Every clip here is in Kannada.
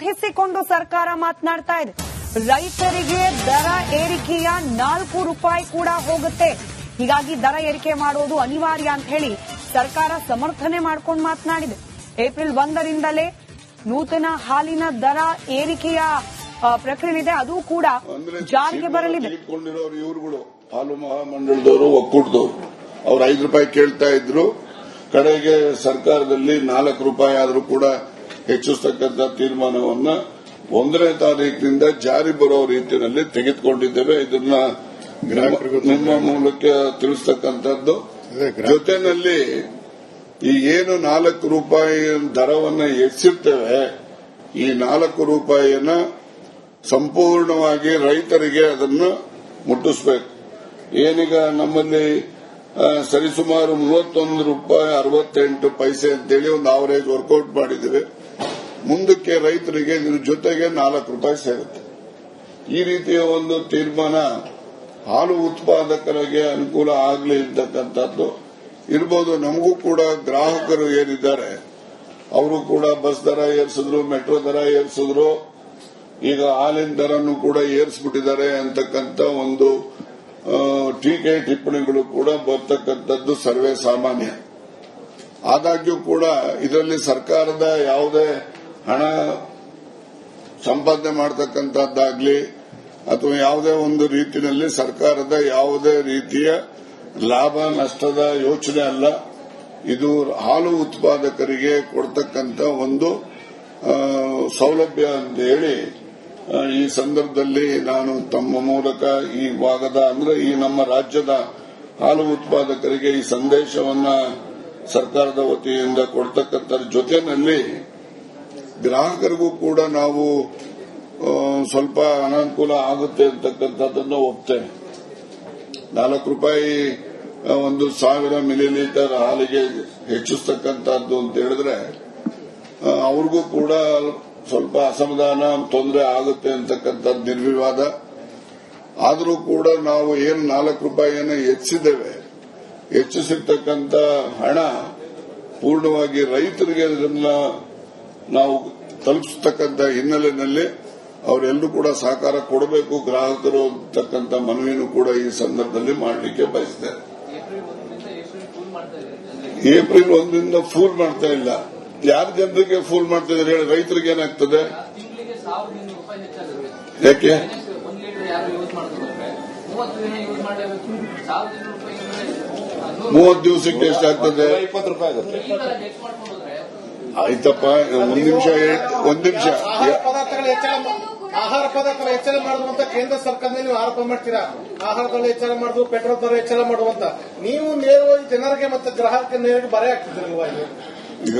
ಹಿಸಿಕೊಂಡು ಸರ್ಕಾರ ಮಾತನಾಡ್ತಾ ಇದೆ. ರೈತರಿಗೆ ದರ ಏರಿಕೆಯ 4 ರೂಪಾಯಿ ಕೂಡ ಹೋಗುತ್ತೆ, ಹೀಗಾಗಿ ದರ ಏರಿಕೆ ಮಾಡೋದು ಅನಿವಾರ್ಯ ಅಂತ ಹೇಳಿ ಸರ್ಕಾರ ಸಮರ್ಥನೆ ಮಾಡ್ಕೊಂಡು ಮಾತನಾಡಿದೆ. ಏಪ್ರಿಲ್ 1ರಿಂದಲೇ ನೂತನ ಹಾಲಿನ ದರ ಏರಿಕೆಯ ಪ್ರಕರಣ ಇದೆ, ಅದು ಕೂಡ ಜಾರಿಗೆ ಬರಲಿದೆ. ಇವರುಗಳು ಹಾಲು ಮಹಾಮಂಡಲದವರು, ಒಕ್ಕೂಟದವರು ಅವ್ರು 5 ರೂಪಾಯಿ ಕೇಳ್ತಾ ಇದ್ರು. ಕಡೆಗೆ ಸರ್ಕಾರದಲ್ಲಿ 4 ರೂಪಾಯಿ ಆದರೂ ಕೂಡ ಹೆಚ್ಚಿಸತಕ್ಕಂಥ ತೀರ್ಮಾನವನ್ನ 1ನೇ ತಾರೀಕಿನಿಂದ ಜಾರಿ ಬರೋ ರೀತಿಯಲ್ಲಿ ತೆಗೆದುಕೊಂಡಿದ್ದೇವೆ. ಇದನ್ನ ನಿಮ್ಮ ಮೂಲಕ ತಿಳಿಸ್ತಕ್ಕಂಥದ್ದು. ಜೊತೆಯಲ್ಲಿ ಈ ಏನು 4 ರೂಪಾಯಿ ದರವನ್ನು ಹೆಚ್ಚಿರ್ತೇವೆ, ಈ 4 ರೂಪಾಯಿಯನ್ನ ಸಂಪೂರ್ಣವಾಗಿ ರೈತರಿಗೆ ಅದನ್ನು ಮುಟ್ಟಿಸಬೇಕು. ಏನೀಗ ನಮ್ಮಲ್ಲಿ ಸರಿಸುಮಾರು 31 ರೂಪಾಯಿ 68 ಪೈಸೆ ಅಂತೇಳಿ ಒಂದು ಆವರೇಜ್ ವರ್ಕೌಟ್ ಮಾಡಿದ್ದೇವೆ. ಮುಂದಕ್ಕೆ ರೈತರಿಗೆ ಇದ್ರ ಜೊತೆಗೆ 4 ರೂಪಾಯಿ ಸೇರುತ್ತೆ. ಈ ರೀತಿಯ ಒಂದು ತೀರ್ಮಾನ ಹಾಲು ಉತ್ಪಾದಕರಿಗೆ ಅನುಕೂಲ ಆಗಲಿ ಇರ್ತಕ್ಕಂಥದ್ದು ಇರಬಹುದು. ನಮಗೂ ಕೂಡ ಗ್ರಾಹಕರು ಏನಿದ್ದಾರೆ ಅವರು ಕೂಡ ಬಸ್ ದರ ಏರಿಸಿದ್ರು, ಮೆಟ್ರೋ ದರ ಏರಿಸಿದ್ರು, ಈಗ ಹಾಲಿನ ದರನ್ನು ಕೂಡ ಏರಿಸಿಬಿಟ್ಟಿದ್ದಾರೆ ಅಂತಕ್ಕಂಥ ಒಂದು ಟೀಕೆ ಟಿಪ್ಪಣಿಗಳು ಕೂಡ ಬರ್ತಕ್ಕಂಥದ್ದು ಸರ್ವೇ ಸಾಮಾನ್ಯ. ಆದಾಗ್ಯೂ ಕೂಡ ಇದರಲ್ಲಿ ಸರ್ಕಾರದ ಯಾವುದೇ ಹಣ ಸಂಪಾದನೆ ಮಾಡತಕ್ಕಂಥದ್ದಾಗ್ಲಿ ಅಥವಾ ಯಾವುದೇ ಒಂದು ರೀತಿಯಲ್ಲಿ ಸರ್ಕಾರದ ಯಾವುದೇ ರೀತಿಯ ಲಾಭ ನಷ್ಟದ ಯೋಚನೆ ಅಲ್ಲ. ಇದು ಹಾಲು ಉತ್ಪಾದಕರಿಗೆ ಕೊಡ್ತಕ್ಕಂಥ ಒಂದು ಸೌಲಭ್ಯ ಅಂತ ಹೇಳಿ ಈ ಸಂದರ್ಭದಲ್ಲಿ ನಾನು ತಮ್ಮ ಮೂಲಕ ಈ ಭಾಗದ ಅಂದ್ರೆ ಈ ನಮ್ಮ ರಾಜ್ಯದ ಹಾಲು ಉತ್ಪಾದಕರಿಗೆ ಈ ಸಂದೇಶವನ್ನ ಸರ್ಕಾರದ ವತಿಯಿಂದ ಕೊಡ್ತಕ್ಕಂಥ ಜೊತೆಯಲ್ಲಿ ಗ್ರಾಹಕರಿಗೂ ಕೂಡ ನಾವು ಸ್ವಲ್ಪ ಅನಾನುಕೂಲ ಆಗುತ್ತೆ ಅಂತಕ್ಕಂಥದ್ದನ್ನು ಒಪ್ತೇನೆ. 4 ರೂಪಾಯಿ 1,000 ಮಿಲಿಲೀಟರ್ ಹಾಲಿಗೆ ಹೆಚ್ಚಿಸ್ತಕ್ಕಂಥದ್ದು ಅಂತ ಹೇಳಿದ್ರೆ ಅವ್ರಿಗೂ ಕೂಡ ಸ್ವಲ್ಪ ಅಸಮಾಧಾನ, ತೊಂದರೆ ಆಗುತ್ತೆ ಅಂತಕ್ಕಂಥದ್ದು ನಿರ್ವಿವಾದ. ಆದರೂ ಕೂಡ ನಾವು ಏನು 4 ರೂಪಾಯಿಯನ್ನು ಹೆಚ್ಚಿಸಿರ್ತಕ್ಕಂಥ ಹಣ ಪೂರ್ಣವಾಗಿ ರೈತರಿಗೆ ಇದನ್ನ ನಾವು ತಲುಪಿಸತಕ್ಕಂಥ ಹಿನ್ನೆಲೆಯಲ್ಲಿ ಅವರೆಲ್ಲರೂ ಕೂಡ ಸಹಕಾರ ಕೊಡಬೇಕು ಗ್ರಾಹಕರು ಅಂತಕ್ಕಂಥ ಮನವಿಯನ್ನು ಕೂಡ ಈ ಸಂದರ್ಭದಲ್ಲಿ ಮಾಡಲಿಕ್ಕೆ ಬಯಸಿದ್ದಾರೆ. ಏಪ್ರಿಲ್ 1ರಿಂದ ಫೂಲ್ ಮಾಡ್ತಾ ಇಲ್ಲ. ಯಾರು ಜನರಿಗೆ ಫೂಲ್ ಮಾಡ್ತಾ ಇದ್ದಾರೆ ಹೇಳಿ? ರೈತರಿಗೆ ಏನಾಗ್ತದೆ? ಯಾಕೆ 30 ದಿವಸಕ್ಕೆ ಎಷ್ಟಾಗ್ತದೆ? 20 ರೂಪಾಯಿ ಆಗುತ್ತೆ. ಆಯ್ತಪ್ಪ, ಒಂದ್ ನಿಮಿಷ. ಆಹಾರ ಪದಾರ್ಥಗಳ ಹೆಚ್ಚಳ ಮಾಡುವಂತ ಕೇಂದ್ರ ಸರ್ಕಾರದಲ್ಲಿ ನೀವು ಆರೋಪ ಮಾಡ್ತೀರಾ. ಆಹಾರ ದರ ಹೆಚ್ಚಳ ಮಾಡುದು, ಪೆಟ್ರೋಲ್ ದರ ಹೆಚ್ಚಳ ಮಾಡುವಂತ ನೀವು ನೇರವಾಗಿ ಜನರಿಗೆ ಮತ್ತು ಗ್ರಾಹಕರಿಗೆ ನೇರವಾಗಿ ಬರೆ ಆಗ್ತಿದ್ರಲ್ವಾ? ಈಗ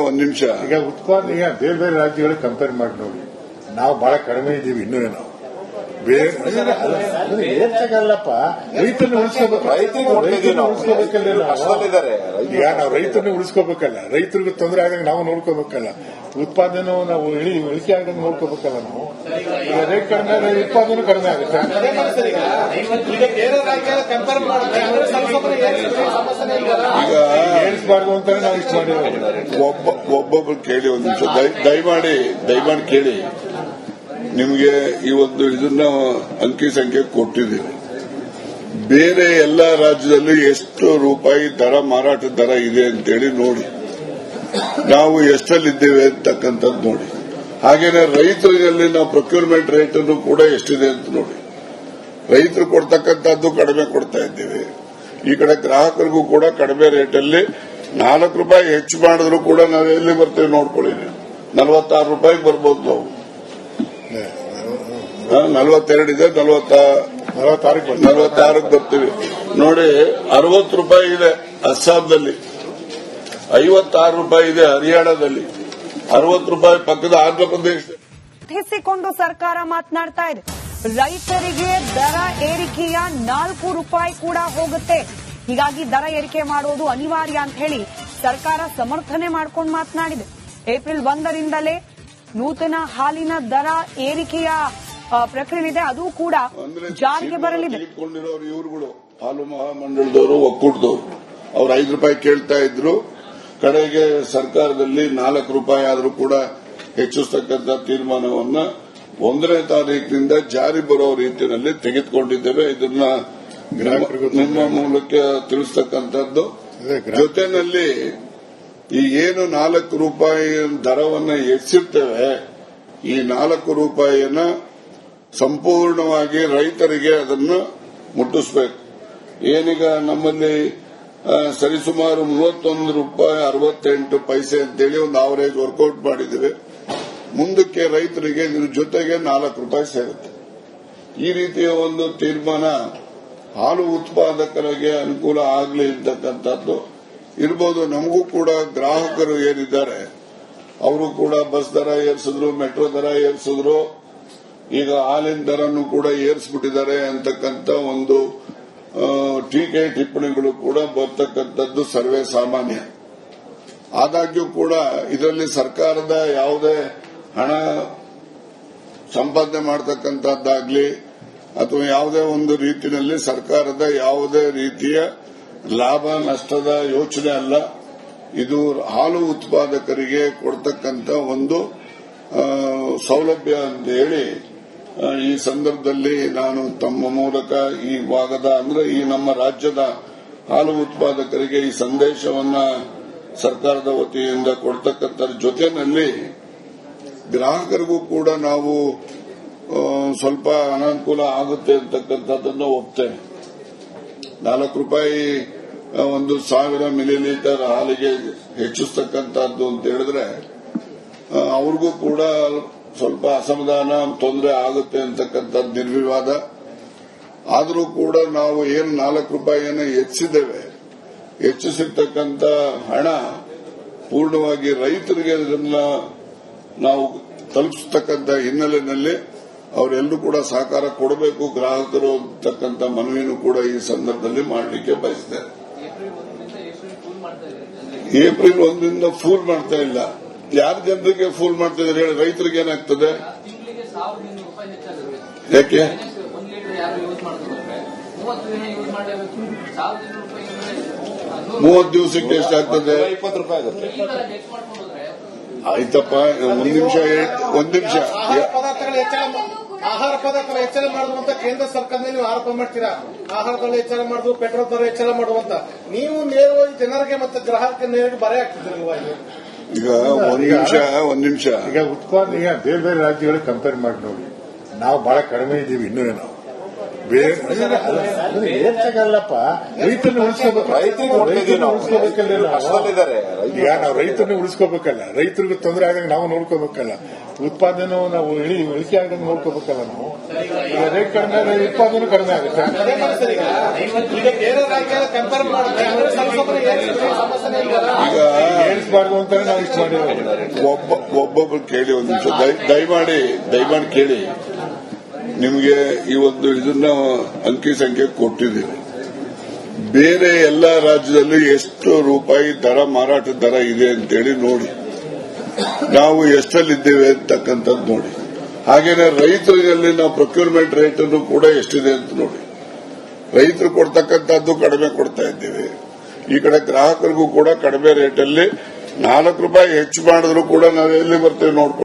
ಒಂದ್ ನಿಮಿಷ. ಈಗ ಉತ್ಪಾದನೆ ಈಗ ಬೇರೆ ಬೇರೆ ರಾಜ್ಯಗಳಿಗೆ ಕಂಪೇರ್ ಮಾಡಿ ನೋಡಿ, ನಾವು ಬಹಳ ಕಡಿಮೆ ಇದ್ದೀವಿ. ಇನ್ನೂ ನಾವು ಬೇರೆ ಏರ್ಸಕ್ಕಲ್ಲಪ್ಪ, ರೈತರನ್ನ ಉಳಿಸ್ಕೋಬೇಕಲ್ಲ. ಈಗ ನಾವು ರೈತರನ್ನ ಉಳಿಸ್ಕೋಬೇಕಲ್ಲ, ರೈತರಿಗೆ ತೊಂದರೆ ಆದಂಗೆ ನಾವು ನೋಡ್ಕೋಬೇಕಲ್ಲ, ಉತ್ಪಾದನೆ ನಾವು ಇಳಿಕೆ ಆದಂಗೆ ನೋಡ್ಕೋಬೇಕಲ್ಲ. ನಾವು ಈಗ ರೇಟ್ ಕಡಿಮೆ ಆದ್ರೆ ಉತ್ಪಾದನೆ ಕಡಿಮೆ ಆಗುತ್ತೆ. ಈಗ ಬೇರೆ ರಾಜ್ಯಗಳ ಕಂಪೇರ್ ಏರಿಸಬಾರ್ದು ಅಂತ ನಾವು ಇಷ್ಟು ಮಾಡಿರೋದು. ಒಬ್ಬೊಬ್ರು ಕೇಳಿ, ಒಂದು ನಿಮಿಷ ದಯಮಾಡಿ ಕೇಳಿ. ನಿಮಗೆ ಈ ಒಂದು ಇದನ್ನ ಅಂಕಿ ಸಂಖ್ಯೆ ಕೊಟ್ಟಿದ್ದೀವಿ. ಬೇರೆ ಎಲ್ಲ ರಾಜ್ಯದಲ್ಲಿ ಎಷ್ಟು ರೂಪಾಯಿ ದರ, ಮಾರಾಟ ದರ ಇದೆ ಅಂತೇಳಿ ನೋಡಿ, ನಾವು ಎಷ್ಟಲ್ಲಿದ್ದೇವೆ ಅಂತಕ್ಕಂಥದ್ದು ನೋಡಿ. ಹಾಗೇನೆ ರೈತರಲ್ಲಿ ನಾವು ಪ್ರೊಕ್ಯೂರ್ಮೆಂಟ್ ರೇಟ್ ಅನ್ನು ಕೂಡ ಎಷ್ಟಿದೆ ಅಂತ ನೋಡಿ. ರೈತರು ಕೊಡ್ತಕ್ಕಂಥದ್ದು ಕಡಿಮೆ ಕೊಡ್ತಾ ಇದ್ದೀವಿ. ಈ ಕಡೆ ಗ್ರಾಹಕರಿಗೂ ಕೂಡ ಕಡಿಮೆ ರೇಟಲ್ಲಿ 4 ರೂಪಾಯಿ ಹೆಚ್ಚು ಮಾಡಿದ್ರು ಕೂಡ ನಾವು ಎಲ್ಲಿ ಬರ್ತೇವೆ ನೋಡ್ಕೊಳ್ಳಿ. 46 ರೂಪಾಯಿಗೆ ಬರ್ಬೋದು ನಾವು. 42 ಇದೆ, 46ಕ್ಕೆ ಬರ್ತೀವಿ ನೋಡಿ. 60 ರೂಪಾಯಿ ಇದೆ ಅಸ್ಸಾಂನಲ್ಲಿ, 56 ರೂಪಾಯಿ ಇದೆ ಹರಿಯಾಣದಲ್ಲಿ, 60 ರೂಪಾಯಿ ಪಕ್ಕದ ಆಂಧ್ರಪ್ರದೇಶ. ಹಿಸಿಕೊಂಡು ಸರ್ಕಾರ ಮಾತನಾಡ್ತಾ ಇದೆ. ರೈತರಿಗೆ ದರ ಏರಿಕೆಯ 4 ರೂಪಾಯಿ ಕೂಡ ಹೋಗುತ್ತೆ, ಹೀಗಾಗಿ ದರ ಏರಿಕೆ ಮಾಡೋದು ಅನಿವಾರ್ಯ ಅಂತ ಹೇಳಿ ಸರ್ಕಾರ ಸಮರ್ಥನೆ ಮಾಡ್ಕೊಂಡು ಮಾತನಾಡಿದೆ. ಏಪ್ರಿಲ್ 1ರಿಂದಲೇ ನೂತನ ಹಾಲಿನ ದರ ಏರಿಕೆಯ ಪ್ರಕರಣ ಇದೆ, ಅದು ಕೂಡ ಜಾರಿಗೆ ಬರಲಿದೆ. ಇವರುಗಳು ಹಾಲು ಮಹಾಮಂಡಲದವರು, ಒಕ್ಕೂಟದವರು ಅವ್ರು 5 ರೂಪಾಯಿ ಕೇಳ್ತಾ ಇದ್ರು. ಕಡೆಗೆ ಸರ್ಕಾರದಲ್ಲಿ 4 ರೂಪಾಯಿ ಆದರೂ ಕೂಡ ಹೆಚ್ಚಿಸತಕ್ಕಂಥ ತೀರ್ಮಾನವನ್ನ 1ನೇ ತಾರೀಕಿನಿಂದ ಜಾರಿ ಬರೋ ರೀತಿಯಲ್ಲಿ ತೆಗೆದುಕೊಂಡಿದ್ದೇವೆ. ಇದನ್ನ ನಿಮ್ಮ ಮೂಲಕ ತಿಳಿಸ್ತಕ್ಕಂಥದ್ದು. ಜೊತೆಯಲ್ಲಿ ಈ ಏನು 4 ರೂಪಾಯಿ ದರವನ್ನು ಹೆಚ್ಚಿರ್ತೇವೆ, ಈ 4 ರೂಪಾಯಿಯನ್ನ ಸಂಪೂರ್ಣವಾಗಿ ರೈತರಿಗೆ ಅದನ್ನು ಮುಟ್ಟಿಸಬೇಕು. ಏನೀಗ ನಮ್ಮಲ್ಲಿ ಸರಿಸುಮಾರು 31 ರೂಪಾಯಿ 68 ಪೈಸೆ ಅಂತೇಳಿ ಒಂದು ಆವರೇಜ್ ವರ್ಕೌಟ್ ಮಾಡಿದ್ದೇವೆ. ಮುಂದಕ್ಕೆ ರೈತರಿಗೆ ಇದ್ರ ಜೊತೆಗೆ 4 ರೂಪಾಯಿ ಸೇರುತ್ತೆ. ಈ ರೀತಿಯ ಒಂದು ತೀರ್ಮಾನ ಹಾಲು ಉತ್ಪಾದಕರಿಗೆ ಅನುಕೂಲ ಆಗಲಿ ಅಂತಕ್ಕಂಥದ್ದು ಇರಬಹುದು. ನಮಗೂ ಕೂಡ ಗ್ರಾಹಕರು ಏನಿದ್ದಾರೆ ಅವರು ಕೂಡ ಬಸ್ ದರ ಏರಿಸಿದ್ರು, ಮೆಟ್ರೋ ದರ ಏರಿಸಿದ್ರು, ಈಗ ಹಾಲಿನ ದರನ್ನು ಕೂಡ ಏರಿಸಿಬಿಟ್ಟಿದ್ದಾರೆ ಅಂತಕ್ಕಂಥ ಒಂದು ಟೀಕೆ ಟಿಪ್ಪಣಿಗಳು ಕೂಡ ಬರ್ತಕ್ಕಂಥದ್ದು ಸರ್ವೇ ಸಾಮಾನ್ಯ. ಆದಾಗ್ಯೂ ಕೂಡ ಇದರಲ್ಲಿ ಸರ್ಕಾರದ ಯಾವುದೇ ಹಣ ಸಂಪಾದನೆ ಮಾಡತಕ್ಕಂಥದ್ದಾಗ್ಲಿ ಅಥವಾ ಯಾವುದೇ ಒಂದು ರೀತಿಯಲ್ಲಿ ಸರ್ಕಾರದ ಯಾವುದೇ ರೀತಿಯ ಲಾಭ ನಷ್ಟದ ಯೋಚನೆ ಅಲ್ಲ. ಇದು ಹಾಲು ಉತ್ಪಾದಕರಿಗೆ ಕೊಡ್ತಕ್ಕಂಥ ಒಂದು ಸೌಲಭ್ಯ ಅಂತ ಹೇಳಿ ಈ ಸಂದರ್ಭದಲ್ಲಿ ನಾನು ತಮ್ಮ ಮೂಲಕ ಈ ಭಾಗದ ಅಂದ್ರೆ ಈ ನಮ್ಮ ರಾಜ್ಯದ ಹಾಲು ಉತ್ಪಾದಕರಿಗೆ ಈ ಸಂದೇಶವನ್ನ ಸರ್ಕಾರದ ವತಿಯಿಂದ ಕೊಡ್ತಕ್ಕಂಥ ಜೊತೆಯಲ್ಲಿ ಗ್ರಾಹಕರಿಗೂ ಕೂಡ ನಾವು ಸ್ವಲ್ಪ ಅನಾನುಕೂಲ ಆಗುತ್ತೆ ಅಂತಕ್ಕಂಥದ್ದನ್ನು ಒಪ್ತೇನೆ. 4 ರೂಪಾಯಿ 1,000 ಮಿಲಿಲೀಟರ್ ಹಾಲಿಗೆ ಹೆಚ್ಚಿಸ್ತಕ್ಕಂಥದ್ದು ಅಂತ ಹೇಳಿದ್ರೆ ಅವ್ರಿಗೂ ಕೂಡ ಸ್ವಲ್ಪ ಅಸಮಾಧಾನ, ತೊಂದರೆ ಆಗುತ್ತೆ ಅಂತಕ್ಕಂಥದ್ದು ನಿರ್ವಿವಾದ. ಆದರೂ ಕೂಡ ನಾವು ಏನು 4 ರೂಪಾಯಿಯನ್ನು ಹೆಚ್ಚಿದ್ದೇವೆ, ಹೆಚ್ಚಿಸಿರ್ತಕ್ಕಂಥ ಹಣ ಪೂರ್ಣವಾಗಿ ರೈತರಿಗೆ ಇದನ್ನ ನಾವು ತಲುಪಿಸತಕ್ಕಂಥ ಹಿನ್ನೆಲೆಯಲ್ಲಿ ಅವರೆಲ್ಲರೂ ಕೂಡ ಸಹಕಾರ ಕೊಡಬೇಕು ಗ್ರಾಹಕರು ಅಂತಕ್ಕಂಥ ಮನವಿಯನ್ನು ಕೂಡ ಈ ಸಂದರ್ಭದಲ್ಲಿ ಮಾಡಲಿಕ್ಕೆ ಬಯಸಿದ್ದಾರೆ. ಏಪ್ರಿಲ್ 1ರಿಂದ ಫೂಲ್ ಮಾಡ್ತಾ ಇಲ್ಲ. ಯಾರು ಜನರಿಗೆ ಫೂಲ್ ಮಾಡ್ತಾ ಇದ್ದಾರೆ ಹೇಳಿ? ರೈತರಿಗೆ ಏನಾಗ್ತದೆ? ಯಾಕೆ 30 ದಿವಸಕ್ಕೆ ಎಷ್ಟಾಗ್ತದೆ? 20 ರೂಪಾಯಿ ಆಗುತ್ತೆ. ಆಯ್ತಪ್ಪ, ಒಂದ್ ನಿಮಿಷ. ಆಹಾರ ಪದಾರ್ಥಗಳ ಹೆಚ್ಚಳ ಮಾಡುವಂತ ಕೇಂದ್ರ ಸರ್ಕಾರದಿಂದ ನೀವು ಆರೋಪ ಮಾಡ್ತೀರಾ. ಆಹಾರ ದರ ಹೆಚ್ಚಳ ಮಾಡುದು, ಪೆಟ್ರೋಲ್ ದರ ಹೆಚ್ಚಳ ಮಾಡುವಂತ ನೀವು ನೇರವಾಗಿ ಜನರಿಗೆ ಮತ್ತು ಗ್ರಾಹಕರಿಗೆ ನೇರವಾಗಿ ಬರೆ ಹಾಕ್ತಿದ್ರಲ್ವಾ? ಈಗ ಒಂದ್ ನಿಮಿಷ. ಈಗ ಉತ್ಪಾದನೆ ಈಗ ಬೇರೆ ಬೇರೆ ರಾಜ್ಯಗಳಿಗೆ ಕಂಪೇರ್ ಮಾಡಿ ನೋಡಿ, ನಾವು ಬಹಳ ಕಡಿಮೆ ಇದ್ದೀವಿ ಇನ್ನೂ. ನಾವು ಬೇರೆ ಏನ್ಸಗಲ್ಲಪ್ಪ, ರೈತರನ್ನ ಉಳಿಸ್ಕೋಬೇಕು. ಈಗ ನಾವು ರೈತರನ್ನ ಉಳಿಸ್ಕೋಬೇಕಲ್ಲ, ರೈತರಿಗೆ ತೊಂದರೆ ಆದಂಗೆ ನಾವು ನೋಡ್ಕೋಬೇಕಲ್ಲ, ಉತ್ಪಾದನೆ ನಾವು ಇಳಿಕೆ ಆದಂಗೆ ನೋಡ್ಕೋಬೇಕಲ್ಲ. ನಾವು ಈಗ ರೇಟ್ ಕಡಿಮೆ ಆದ್ರೆ ಉತ್ಪಾದನೆ ಕಡಿಮೆ ಆಗುತ್ತೆ. ಈಗ ಏರಿಸಬಾರ್ದು ಅಂತಾನೆ ನಾವು ಇಷ್ಟು ಮಾಡಿರೋದು. ಒಬ್ಬೊಬ್ರು ಕೇಳಿ, ಒಂದ್ ನಿಮಿಷ ದಯಮಾಡಿ ಕೇಳಿ. ನಿಮಗೆ ಈ ಒಂದು ಇದನ್ನ ಅಂಕಿ ಸಂಖ್ಯೆ ಕೊಟ್ಟಿದ್ದೀವಿ. ಬೇರೆ ಎಲ್ಲ ರಾಜ್ಯದಲ್ಲಿ ಎಷ್ಟು ರೂಪಾಯಿ ದರ, ಮಾರಾಟ ದರ ಇದೆ ಅಂತೇಳಿ ನೋಡಿ, ನಾವು ಎಷ್ಟಲ್ಲಿದ್ದೇವೆ ಅಂತಕ್ಕಂಥದ್ದು ನೋಡಿ. ಹಾಗೇನೆ ರೈತರಲ್ಲಿ ನಾವು ಪ್ರೊಕ್ಯೂರ್ಮೆಂಟ್ ರೇಟ್ ಅನ್ನು ಕೂಡ ಎಷ್ಟಿದೆ ಅಂತ ನೋಡಿ. ರೈತರು ಕೊಡ್ತಕ್ಕಂಥದ್ದು ಕಡಿಮೆ ಕೊಡ್ತಾ ಇದ್ದೇವೆ. ಈ ಕಡೆ ಗ್ರಾಹಕರಿಗೂ ಕೂಡ ಕಡಿಮೆ ರೇಟಲ್ಲಿ 4 ರೂಪಾಯಿ ಹೆಚ್ಚು ಮಾಡಿದ್ರು ಕೂಡ ನಾವು ಎಲ್ಲಿ ಬರ್ತೇವೆ ನೋಡ್ಕೊಂಡು